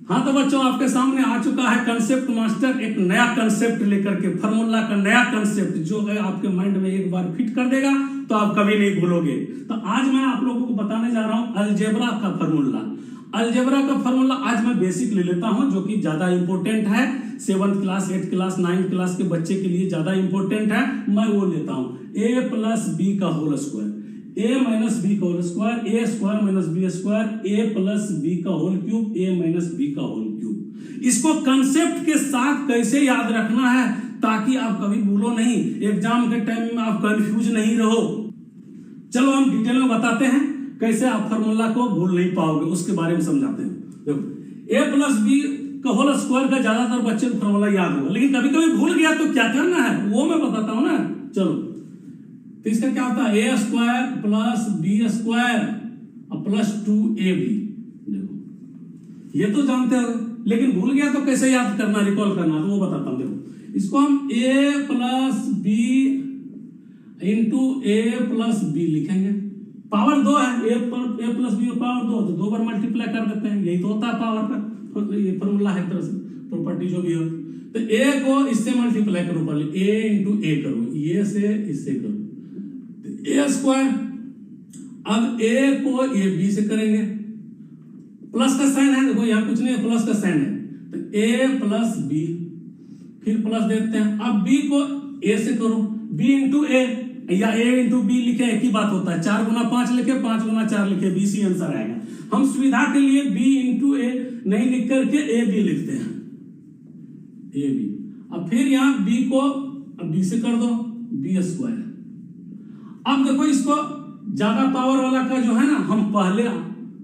हाँ तो बच्चों, आपके सामने आ चुका है कंसेप्ट मास्टर, एक नया कंसेप्ट लेकर के, फार्मूला का नया कंसेप्ट जो है आपके माइंड में एक बार फिट कर देगा तो आप कभी नहीं भूलोगे। तो आज मैं आप लोगों को बताने जा रहा हूं अलजेब्रा का फार्मूला। अलजेब्रा का फार्मूला आज मैं बेसिक ले लेता हूं, जो कि ज्यादा इंपॉर्टेंट है, 7th class 8th class 9th class के बच्चे के लिए ज्यादा इंपॉर्टेंट है। मैं वो लेता हूं a प्लस बी का whole square, a minus B का whole square, a square minus B square, a plus B का whole cube, a minus B का होल क्यूब। इसको कंसेप्ट के साथ कैसे याद रखना है ताकि आप कभी भूलो नहीं, एग्जाम के टाइम में आप कंफ्यूज नहीं रहो। चलो हम डिटेल में बताते हैं कैसे आप फार्मूला को भूल नहीं पाओगे, उसके बारे में समझाते हैं। देखो, a प्लस बी का होल स्क्वायर का ज्यादातर बच्चे को फार्मूला याद होगा, लेकिन कभी कभी भूल गया तो क्या करना है वो मैं बताता हूं ना। चलो, तो इसका क्या होता है, a square plus B square plus 2ab। देखो, ये तो जानते हो, लेकिन भूल गया तो कैसे याद करना, रिकॉल करना, तो वो बताता हूं। देखो, इसको हम a plus B into A plus B लिखेंगे। पावर 2 है, a प्लस बी पावर 2, तो 2 बार मल्टीप्लाई कर देते हैं, यही तो होता है पावर का ये फॉर्मूला है, तरह से प्रॉपर्टी जो भी हो। तो a को इससे मल्टीप्लाई करो, पहले a इंटू ए करो, ये से इससे करो, तो a स्क्वायर। अब a को a b से करेंगे, प्लस का साइन है, देखो यहाँ कुछ नहीं है, प्लस का साइन है, तो a प्लस b, फिर प्लस देते हैं। अब b को a से करो, b इंटू ए या a इंटू बी लिखे, एक ही बात होता है, 4 गुना 5 लिखे, 5 गुना 4 लिखे, बी सी आंसर आएगा। हम सुविधा के लिए b इंटू ए नहीं लिख करके a b लिखते हैं, a b। अब फिर यहाँ b को अब b से कर दो, b स्क्वायर। अब देखो, इसको ज्यादा पावर वाला का जो है ना, हम पहले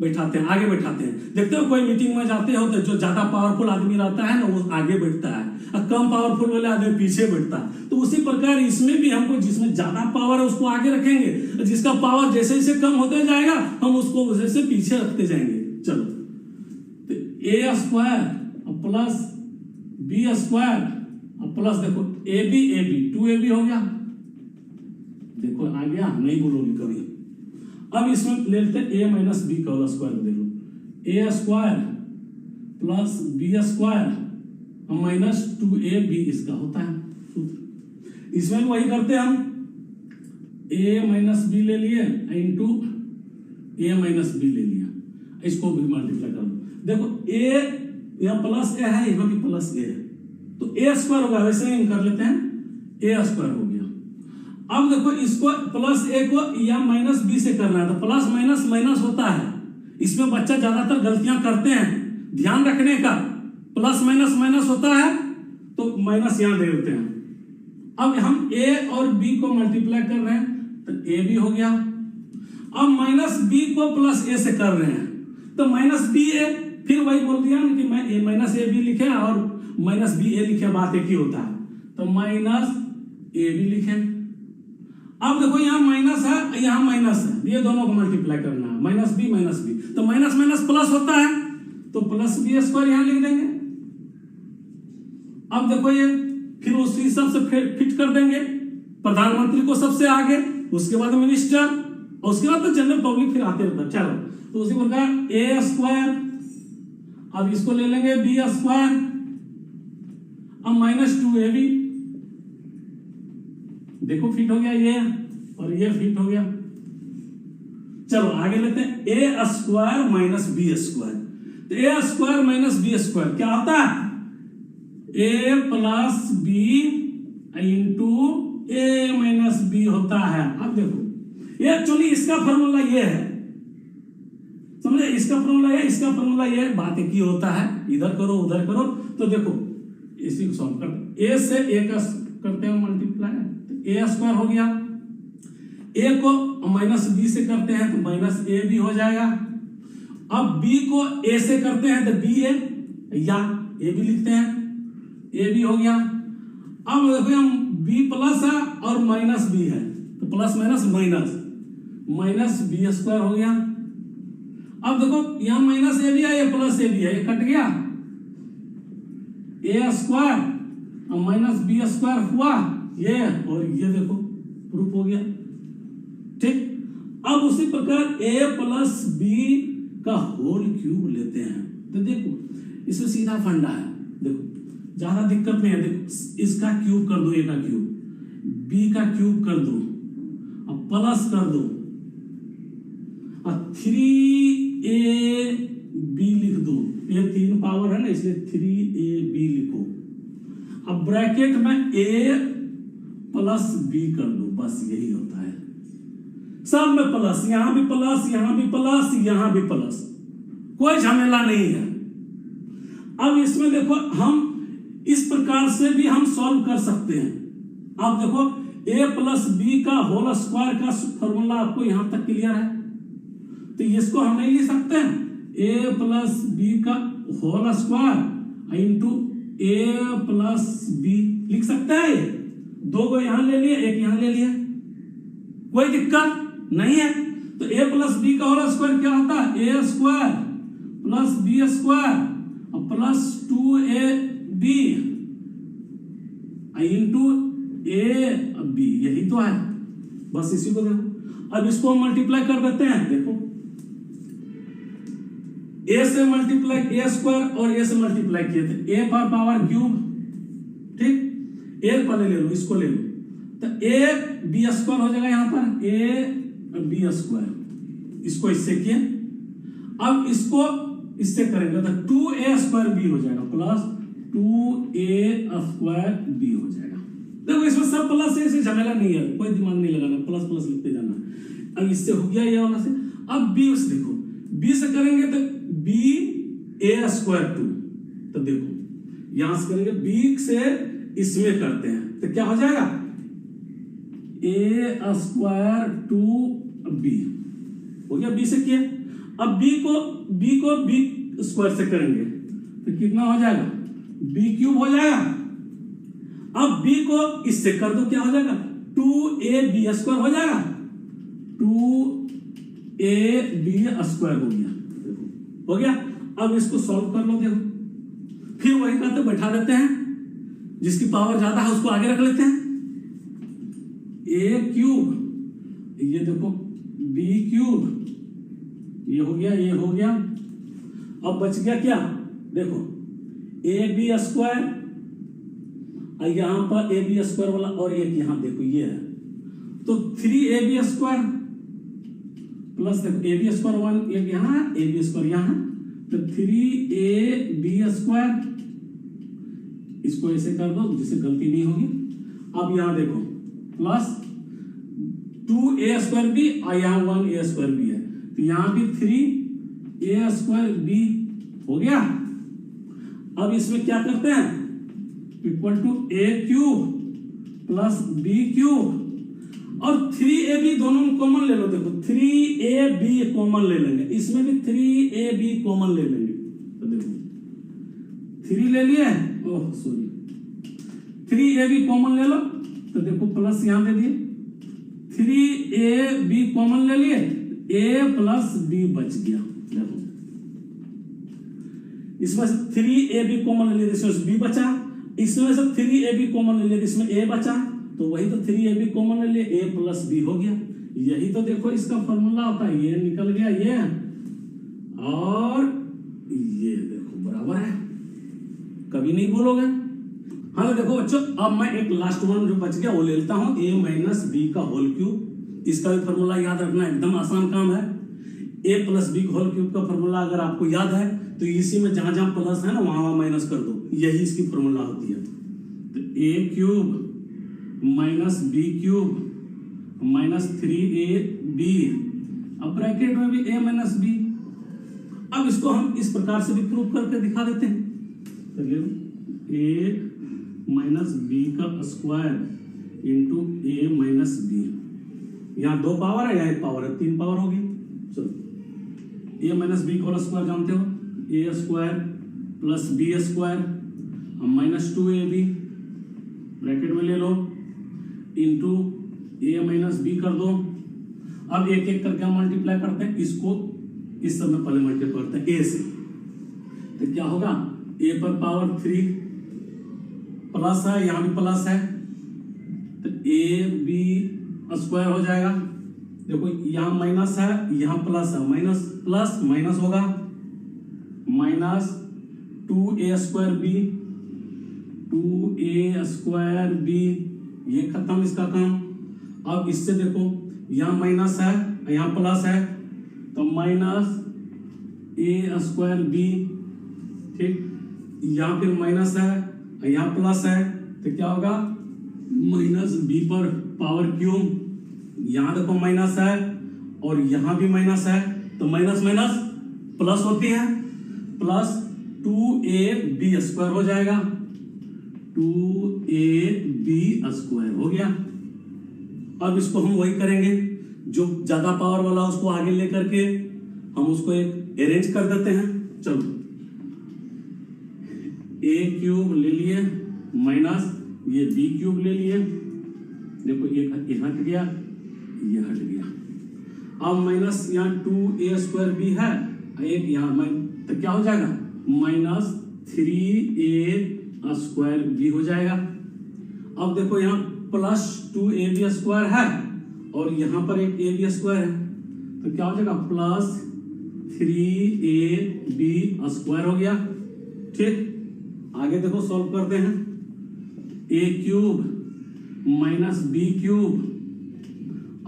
बैठाते हैं, आगे बैठाते हैं। देखते हो कोई मीटिंग में जाते हो तो जो ज्यादा पावरफुल आदमी रहता है ना, वो आगे बैठता है, और कम पावरफुल वाले आदमी पीछे बैठता है। तो उसी प्रकार इसमें भी हमको जिसमें ज्यादा पावर है उसको आगे रखेंगे, जिसका पावर जैसे जैसे कम होते जाएगा हम उसको वैसे पीछे रखते जाएंगे। चलो, तो A square plus B square plus, देखो ए बी 2ab हो गया, देखो आ गया, नहीं भूलोगे कभी। अब इसमें ले लेते हैं a माइनस बी का होल स्क्वायर, देखो a square plus B square minus 2ab इसका होता है सूत्र। इसमें वही करते हैं हम, a माइनस बी ले लिए इंटू a माइनस बी ले लिया, इसको भी मल्टीप्लाई कर दो। देखो a यहाँ प्लस a है, यहाँ भी प्लस a है, तो a स्क्वायर होगा, वैसे ही हम कर लेते हैं, a स्क्वायर हो गया। अब देखो, इसको प्लस a को या माइनस b से करना है, तो प्लस माइनस माइनस होता है, इसमें बच्चा ज्यादातर गलतियां करते हैं, ध्यान रखने का। प्लस माइनस माइनस होता है तो माइनस यहां दे देते हैं। अब हम a और b को मल्टीप्लाई कर रहे हैं, तो a भी हो गया। अब माइनस b को प्लस a से कर रहे हैं, तो माइनस बी ए, फिर वही बोल दिया कि मैं a माइनस ए बी लिखे और माइनस बी ए लिखे, बात एक ही होता है, तो माइनस ए बी लिखे। अब देखो, यहाँ माइनस है, यहाँ माइनस है, ये दोनों को मल्टीप्लाई करना है, माइनस बी, तो माइनस माइनस प्लस होता है, तो प्लस बी स्क्वायर यहाँ लिख देंगे। अब देखो, ये फिर उसी सबसे फिट कर देंगे, प्रधानमंत्री को सबसे आगे, उसके बाद मिनिस्टर, और उसके बाद तो जनरल पब्लिक फिर आते रहता है। चलो, तो उसी प्रकार ए स्क्वायर, अब इसको ले लेंगे बी स्क्वायर, अब माइनस 2ab, देखो फिट हो गया ये, और ये फिट हो गया। चलो आगे लेते हैं, ए स्क्वायर माइनस बी स्क्वायर, तो A square minus B square क्या होता है, ए प्लस बी इंटू ए माइनस बी होता है। अब देखो, ये एक्चुअली इसका फॉर्मूला ये है, समझे, इसका फॉर्मूला ये, इसका फॉर्मूला ये, बात एक ही होता है, इधर करो उधर करो। तो देखो, इसी को सॉल्व करते, ए से ए का करते हैं मल्टीप्लाई, ए स्क्वायर हो गया, ए को माइनस बी से करते हैं तो माइनस ए भी हो जाएगा। अब बी को ए से करते हैं तो बी ए या ए भी लिखते हैं, ए भी हो गया। अब देखो, हम बी प्लस है और माइनस बी है, तो plus minus minus, minus B square हो गया। अब देखो, यहाँ माइनस ए भी है, ये प्लस ए भी है, ये कट गया, ए स्क्वायर और माइनस बी स्क्वायर हुआ ये, और ये देखो प्रूफ हो गया, ठीक। अब उसी प्रकार a प्लस बी का होल क्यूब लेते हैं। तो देखो इसमें सीधा फंडा है, देखो ज्यादा दिक्कत नहीं है। देखो इसका क्यूब कर दो, ए का क्यूब, बी का क्यूब कर दो, अब प्लस कर दो, और 3ab लिख दो। ये 3 पावर है ना, इसलिए 3ab लिखो। अब ब्रैकेट में a प्लस b कर दो, बस यही होता है। सब में प्लस, यहां भी प्लस, यहां भी प्लस, यहां भी प्लस, कोई झमेला नहीं है। अब इसमें देखो हम इस प्रकार से भी हम सॉल्व कर सकते हैं। आप देखो a प्लस बी का होल स्क्वायर का फॉर्मूला आपको यहां तक क्लियर है, तो इसको हम नहीं लिख सकते हैं a प्लस बी का whole square into a plus B, लिख सकते हैं। ये दो को यहां ले लिया, एक यहां ले लिया, कोई दिक्कत नहीं है। तो a प्लस बी का होल स्क्वायर क्या होता है, a square plus B square और plus 2ab into a B, यही तो है, बस इसी को देखो। अब इसको मल्टीप्लाई कर देते हैं, देखो a से मल्टीप्लाई a स्क्वायर और a से मल्टीप्लाई किए थे, a पर पावर क्यूब, ठीक, a पहले ले लो, इसको ले लो, तो a बी स्क्वायर हो जाएगा यहाँ पर, a बी स्क्वायर, इसको इससे किए। अब इसको इससे करेंगे तो 2a स्क्वायर बी हो जाएगा प्लस 2a स्क्वायर बी हो जाएगा। देखो इसमें सब प्लस से, इसे झमेला नहीं है, कोई दिमाग नहीं लगाना, प्लस प्लस लिखते जाना। अब इससे हो गया ये वाला से। अब बी से देखो, बी से करेंगे तो बी ए स्क्वायर 2, तो देखो यहां से करेंगे, बी से इसमें करते हैं तो क्या हो जाएगा, ए स्क्वायर 2b हो गया, बी से किया। अब बी को बी स्क्वायर से करेंगे तो कितना हो जाएगा, बी क्यूब हो जाएगा। अब बी को इससे कर दो, क्या हो जाएगा, 2ab स्क्वायर हो जाएगा, 2ab स्क्वायर हो गया, देखो हो गया। अब इसको सॉल्व कर लो, देखो फिर वही करते बैठा देते हैं, जिसकी पावर ज्यादा है उसको आगे रख लेते हैं, a क्यूब, ये देखो b क्यूब, ये हो गया, ये हो गया। अब बच गया क्या, देखो ab स्क्वायर, यहां पर ab स्क्वायर वाला और एक यहां देखो ये है, तो 3ab स्क्वायर प्लस देखो ab स्क्वायर 1, एक यहां है, ab स्क्वायर यहां, तो 3ab स्क्वायर, इसको ऐसे कर दो जिससे गलती नहीं होगी। अब यहां देखो प्लस 2a स्क्वायर बी और यहां 1a स्क्वायर बी है, तो यहां भी 3a स्क्वायर बी हो गया। अब इसमें क्या करते हैं, equal to a cube plus b cube और 3ab दोनों कॉमन ले लो, देखो 3ab कॉमन ले लेंगे, इसमें भी 3ab कॉमन ले लेंगे, तो देखो 3 ले लिए, ओह सॉरी 3ab कॉमन ले लो, तो देखो प्लस यहां दे दिए, 3ab कॉमन ले लिए, a प्लस b बच गया। देखो इसमें से 3ab कॉमन ले लिया, इसमें b बचा, इसमें से 3ab कॉमन ले लिया, इसमें a बचा, तो वही तो 3ab कॉमन ले लिया, a प्लस b हो गया। यही तो देखो इसका फॉर्मूला होता है, ये निकल गया ये और ये देखो बराबर है, कभी नहीं भूलोगे। हाँ देखो बच्चों, अब मैं एक लास्ट वन जो बच गया वो ले लेता हूं, a माइनस बी का होल क्यूब। इसका भी फॉर्मूला याद रखना एकदम आसान काम है। a plus B whole cube का फॉर्मूला अगर आपको याद है तो इसी में जहां जहां प्लस है ना वहां माइनस कर दो, यही इसकी फॉर्मूला होती है। तो a cube minus B cube minus 3ab, अब ब्रैकेट में भी a माइनस बी। अब इसको हम इस प्रकार से भी प्रूव करके दिखा देते हैं, तो a माइनस बी का square into a minus B, यहाँ 2 पावर है, यहाँ 1 पावर है, 3 पावर होगी। चलो a माइनस बी का स्क्वायर जानते हो, a square plus b square minus 2ab bracket में ले लो इंटू a माइनस बी कर दो। अब एक एक करके हम मल्टीप्लाई करते हैं, इसको इस सब में पहले मल्टीप्लाई करते हैं a से, तो क्या होगा, a पर पावर 3 प्लस है, यहां भी प्लस है, तो ab स्क्वायर हो जाएगा। देखो यहाँ माइनस है, यहाँ प्लस है, माइनस प्लस माइनस होगा, minus 2a square B, 2a square B, ये खत्म इसका काम। अब इससे देखो यहाँ माइनस है, यहाँ प्लस है, तो माइनस a स्क्वायर बी, ठीक, यहाँ फिर माइनस है, यहाँ प्लस है, तो क्या होगा माइनस बी पर पावर क्यूब। यहाँ देखो माइनस है और यहाँ भी माइनस है, तो माइनस माइनस प्लस होती है, प्लस 2ab स्क्वायर हो जाएगा, 2ab स्क्वायर हो गया। अब इसको हम वही करेंगे, जो ज्यादा पावर वाला उसको आगे लेकर के हम उसको एक अरेंज कर देते हैं। चलो a क्यूब ले लिए माइनस ये b क्यूब ले लिए, देखो ये हट गया, ये हट गया। अब माइनस यहाँ 2a स्क्वायर b है, एक यहाँ तो क्या हो जाएगा माइनस 3a स्क्वायर b हो जाएगा। अब देखो यहाँ प्लस 2ab स्क्वायर है और यहाँ पर एक ab स्क्वायर है, तो क्या हो जाएगा प्लस 3ab स्क्वायर हो गया। ठीक, आगे देखो सॉल्व करते हैं, a cube minus b cube,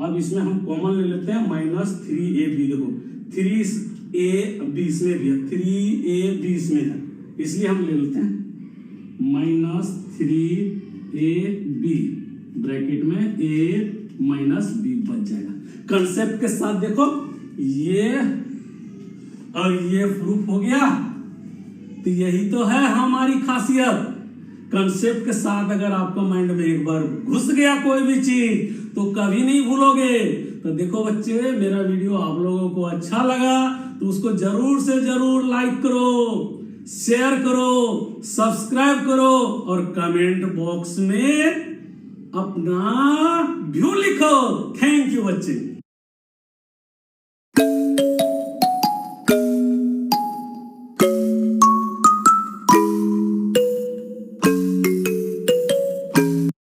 अब इसमें हम कॉमन ले लेते हैं माइनस 3ab, देखो 3ab इसमें भी है, 3ab इसमें है, इसलिए हम ले लेते हैं माइनस 3ab ब्रैकेट में a माइनस b बच जाएगा। कंसेप्ट के साथ देखो ये और ये प्रूफ हो गया, तो यही तो है हमारी खासियत। कंसेप्ट के साथ अगर आपका माइंड में एक बार घुस गया कोई भी चीज तो कभी नहीं भूलोगे। तो देखो बच्चे, मेरा वीडियो आप लोगों को अच्छा लगा तो उसको जरूर से जरूर लाइक करो, शेयर करो, सब्सक्राइब करो और कमेंट बॉक्स में अपना व्यू लिखो। थैंक यू बच्चे।